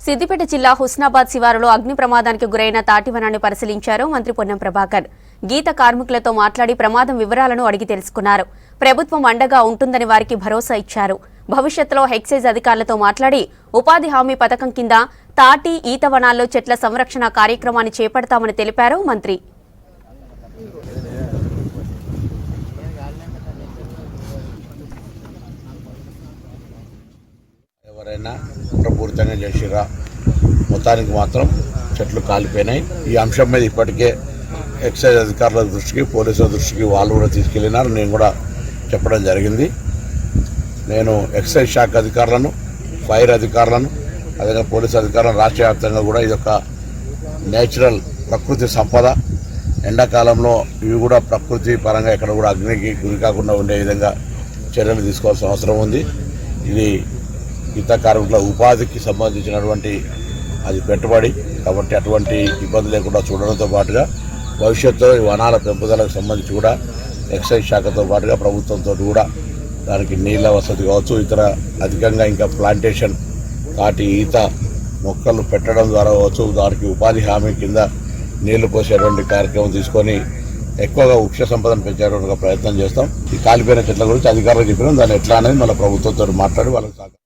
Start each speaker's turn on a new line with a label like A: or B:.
A: సిద్దిపేట జిల్లా హుస్నాబాద్ శివారులో అగ్ని ప్రమాదానికి గురైన తాటివనాన్ని పరిశీలించారు మంత్రి పొన్నం ప్రభాకర్. గీత కార్మికులతో మాట్లాడి ప్రమాదం వివరాలను అడిగి తెలుసుకున్నారు. ప్రభుత్వం అండగా ఉంటుందని వారికి భరోసా ఇచ్చారు. భవిష్యత్తులో ఎక్సైజ్ అధికారులతో మాట్లాడి ఉపాధి హామీ పథకం కింద తాటి ఈత వనాల్లో చెట్ల సంరక్షణ కార్యక్రమాన్ని చేపడతామని తెలిపారు మంత్రి.
B: ఎవరైనా కుట్రపూరితంగా చేసిరా, మొత్తానికి మాత్రం చెట్లు కాలిపోయినాయి. ఈ అంశం మీద ఇప్పటికే ఎక్సైజ్ అధికారుల దృష్టికి, పోలీసుల దృష్టికి వాళ్ళు కూడా తీసుకెళ్లినారు. నేను కూడా చెప్పడం జరిగింది. నేను ఎక్సైజ్ శాఖ అధికారులను, ఫైర్ అధికారులను, అదేవిధంగా పోలీసు అధికారులను రాష్ట్ర వ్యాప్తంగా కూడా ఇదొక నేచురల్ ప్రకృతి సంపద. ఎండాకాలంలో ఇవి కూడా ప్రకృతి పరంగా ఎక్కడ కూడా అగ్నికి గురి కాకుండా ఉండే విధంగా చర్యలు తీసుకోవాల్సిన అవసరం ఉంది. ఇది ఈత కార్మికుల ఉపాధికి సంబంధించినటువంటి అది పెట్టుబడి కాబట్టి అటువంటి ఇబ్బంది లేకుండా చూడడంతో పాటుగా భవిష్యత్తులో ఈ వనాల పెంపుదలకు సంబంధించి కూడా ఎక్సైజ్ శాఖతో పాటుగా ప్రభుత్వంతో కూడా దానికి నీళ్ళ వసతి కావచ్చు, ఇతర అధికంగా ఇంకా ప్లాంటేషన్ తాటి ఈత మొక్కలు పెట్టడం ద్వారా కావచ్చు, దానికి ఉపాధి హామీ కింద నీళ్లు పోసేటువంటి కార్యక్రమం తీసుకొని ఎక్కువగా వృక్ష సంపదను పెంచేటువంటి ప్రయత్నం చేస్తాం. ఈ కాలిపోయిన చెట్ల గురించి అధికారులు చెప్పినాం. దాన్ని ఎట్లా అనేది మళ్ళీ ప్రభుత్వంతో మాట్లాడి వాళ్ళకి